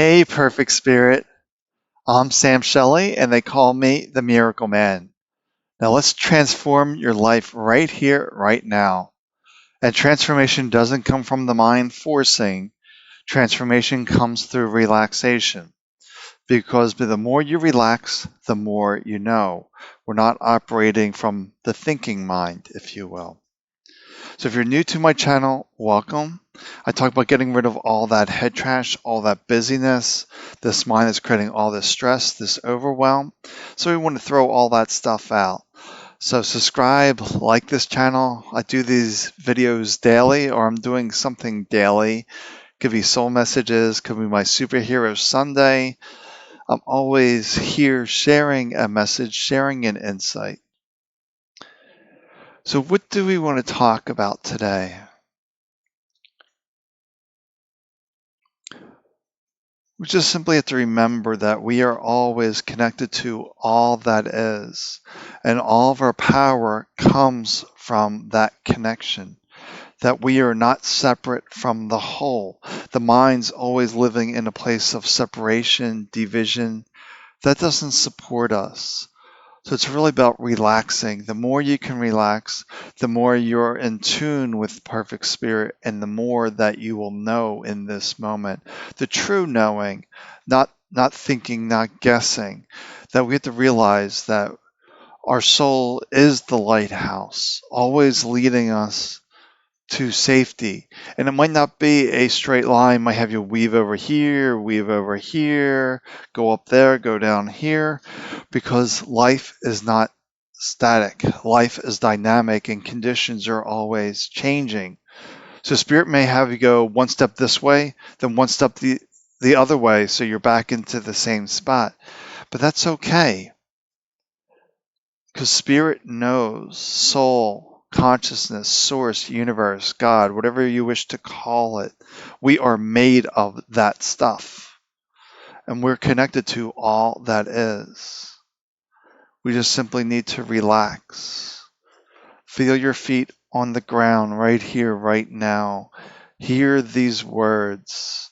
Hey, perfect spirit. I'm Sam Shelley, and they call me the Miracle Man. Now, let's transform your life right here, right now. And transformation doesn't come from the mind forcing, transformation comes through relaxation. Because the more you relax, the more you know. We're not operating from the thinking mind, if you will. So if you're new to my channel, welcome. I talk about getting rid of all that head trash, all that busyness. This mind is creating all this stress, this overwhelm. So we want to throw all that stuff out. So subscribe, like this channel. I do these videos daily, or I'm doing something daily. Could be soul messages, could be my superhero Sunday. I'm always here sharing a message, sharing an insight. So what do we want to talk about today? We just simply have to remember that we are always connected to all that is, and all of our power comes from that connection, that we are not separate from the whole. The mind's always living in a place of separation, division. That doesn't support us. So it's really about relaxing. The more you can relax, the more you're in tune with perfect spirit, and the more that you will know in this moment. The true knowing, not thinking, not guessing, that we have to realize that our soul is the lighthouse, always leading us to safety. And it might not be a straight line, it might have you weave over here, go up there, go down here, because life is not static. Life is dynamic and conditions are always changing. So spirit may have you go one step this way, then one step the other way, so you're back into the same spot. But that's okay, because spirit knows, soul, consciousness, source, universe, God, whatever you wish to call it, we are made of that stuff. And we're connected to all that is. We just simply need to relax. Feel your feet on the ground right here, right now. Hear these words.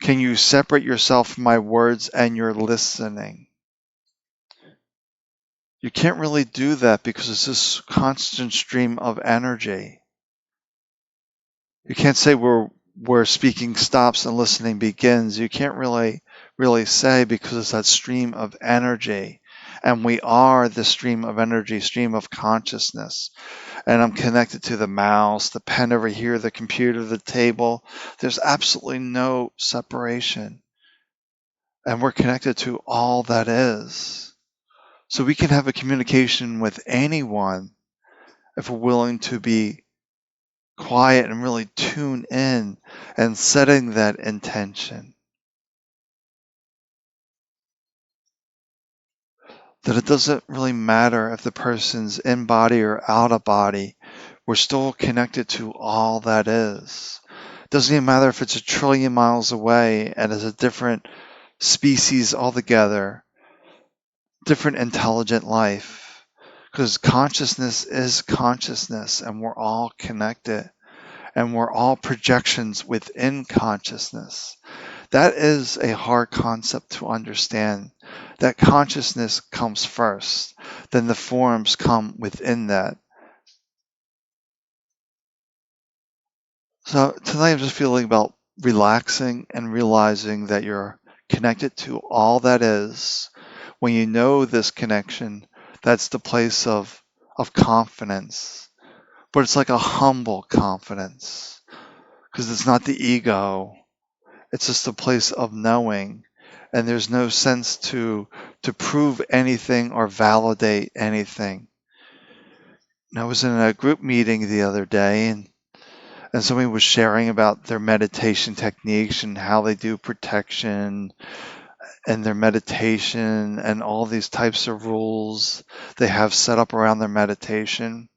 Can you separate yourself from my words and you're listening? You can't really do that because it's this constant stream of energy. You can't say where speaking stops and listening begins. You can't really say, because it's that stream of energy. And we are the stream of energy, stream of consciousness. And I'm connected to the mouse, the pen over here, the computer, the table. There's absolutely no separation. And we're connected to all that is. So we can have a communication with anyone if we're willing to be quiet and really tune in and setting that intention. That it doesn't really matter if the person's in body or out of body, we're still connected to all that is. It doesn't even matter if it's 1,000,000,000,000 miles away and is a different species altogether, different intelligent life. Because consciousness is consciousness, and we're all connected, and we're all projections within consciousness. That is a hard concept to understand, that consciousness comes first, then the forms come within that. So tonight I'm just feeling about relaxing and realizing that you're connected to all that is. When you know this connection, that's the place of confidence. But it's like a humble confidence, because it's not the ego. It's just a place of knowing, and there's no sense to prove anything or validate anything. And I was in a group meeting the other day, and somebody was sharing about their meditation techniques and how they do protection and their meditation and all these types of rules they have set up around their meditation.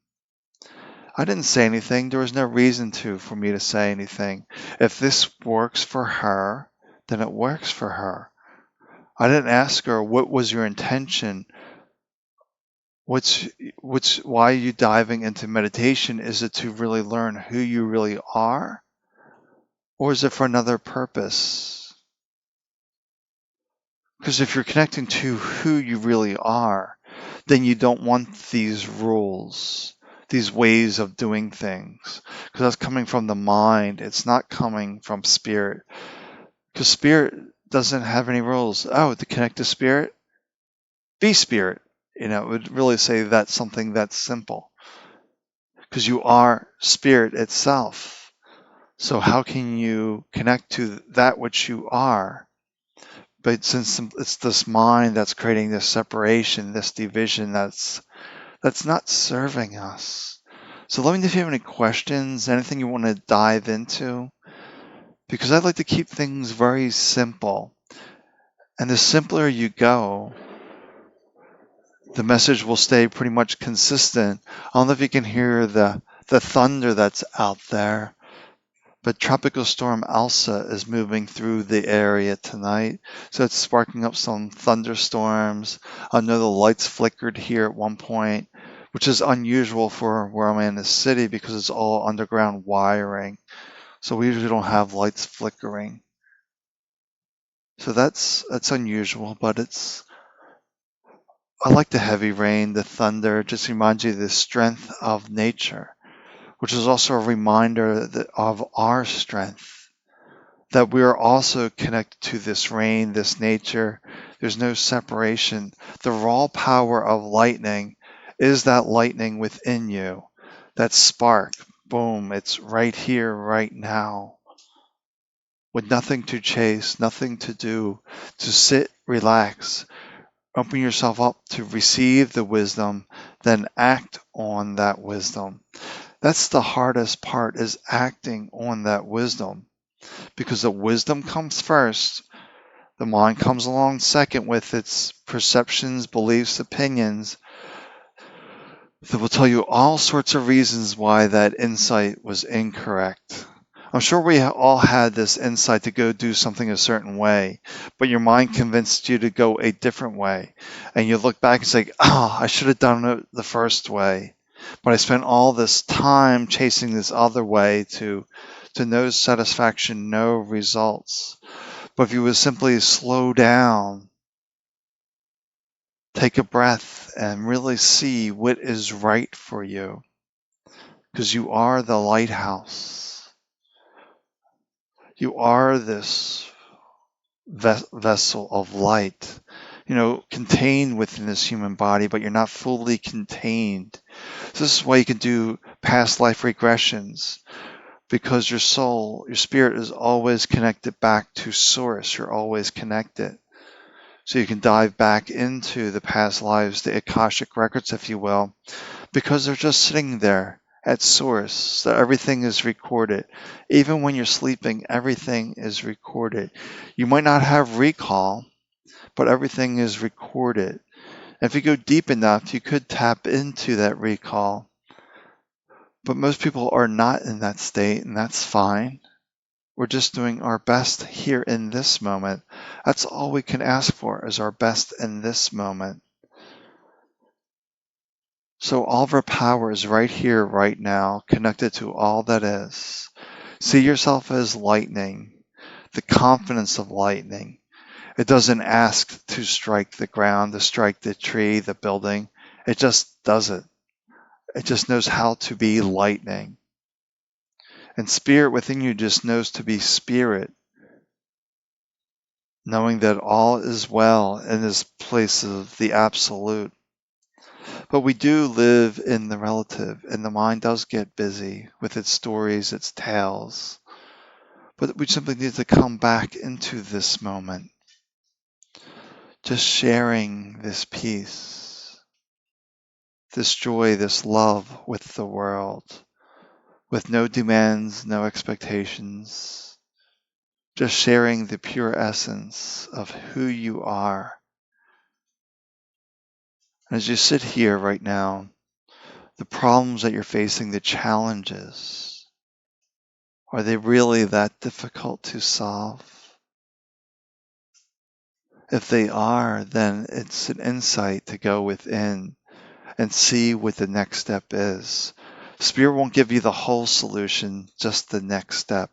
I didn't say anything. There was no reason for me to say anything. If this works for her, then it works for her. I didn't ask her, what was your intention? Why are you diving into meditation? Is it to really learn who you really are? Or is it for another purpose? Because if you're connecting to who you really are, then you don't want these rules, these ways of doing things, because that's coming from the mind. It's not coming from spirit, because spirit doesn't have any rules. Oh, to connect to spirit, be spirit. It would really say that's something that's simple, because you are spirit itself. So how can you connect to that which you are? But since it's this mind that's creating this separation, this division, that's not serving us. So let me know if you have any questions, anything you want to dive into, because I'd like to keep things very simple. And the simpler you go, the message will stay pretty much consistent. I don't know if you can hear the thunder that's out there, but Tropical Storm Elsa is moving through the area tonight, so it's sparking up some thunderstorms. I know the lights flickered here at one point, which is unusual for where I'm in the city because it's all underground wiring. So we usually don't have lights flickering. So that's unusual, but I like the heavy rain, the thunder. It just reminds you of the strength of nature, which is also a reminder of our strength, that we are also connected to this rain, this nature. There's no separation. The raw power of lightning is that lightning within you, that spark. Boom, it's right here, right now, with nothing to chase, nothing to do, to sit, relax, open yourself up to receive the wisdom, then act on that wisdom. That's the hardest part, is acting on that wisdom, because the wisdom comes first. The mind comes along second with its perceptions, beliefs, opinions that will tell you all sorts of reasons why that insight was incorrect. I'm sure we all had this insight to go do something a certain way, but your mind convinced you to go a different way. And you look back and say, oh, I should have done it the first way. But I spent all this time chasing this other way to no satisfaction, no results. But if you would simply slow down, take a breath, and really see what is right for you, because you are the lighthouse. You are this vessel of light, contained within this human body, but you're not fully contained. So this is why you can do past life regressions, because your soul, your spirit is always connected back to source. You're always connected. So you can dive back into the past lives, the Akashic records, if you will, because they're just sitting there at source. So everything is recorded. Even when you're sleeping, everything is recorded. You might not have recall, but everything is recorded. And if you go deep enough, you could tap into that recall. But most people are not in that state, and that's fine. We're just doing our best here in this moment. That's all we can ask for, is our best in this moment. So all of our power is right here, right now, connected to all that is. See yourself as lightning, the confidence of lightning. It doesn't ask to strike the ground, to strike the tree, the building. It just does it. It just knows how to be lightning. And spirit within you just knows to be spirit, knowing that all is well in this place of the absolute. But we do live in the relative, and the mind does get busy with its stories, its tales. But we simply need to come back into this moment, just sharing this peace, this joy, this love with the world, with no demands, no expectations, just sharing the pure essence of who you are. And as you sit here right now, the problems that you're facing, the challenges, are they really that difficult to solve? If they are, then it's an insight to go within and see what the next step is. Spirit won't give you the whole solution, just the next step,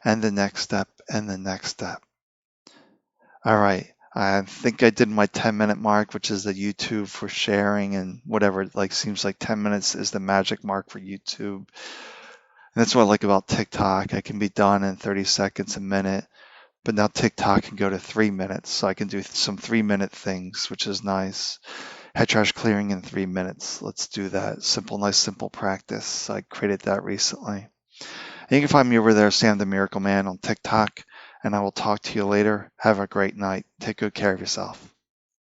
and the next step, and the next step. All right. I think I did my 10-minute mark, which is the YouTube for sharing and whatever. Like seems like 10 minutes is the magic mark for YouTube. And that's what I like about TikTok. I can be done in 30 seconds, a minute. But now TikTok can go to 3 minutes, so I can do some 3-minute things, which is nice. Head trash clearing in 3 minutes. Let's do that. Simple, nice, simple practice. I created that recently. And you can find me over there, Sam the Miracle Man, on TikTok. And I will talk to you later. Have a great night. Take good care of yourself.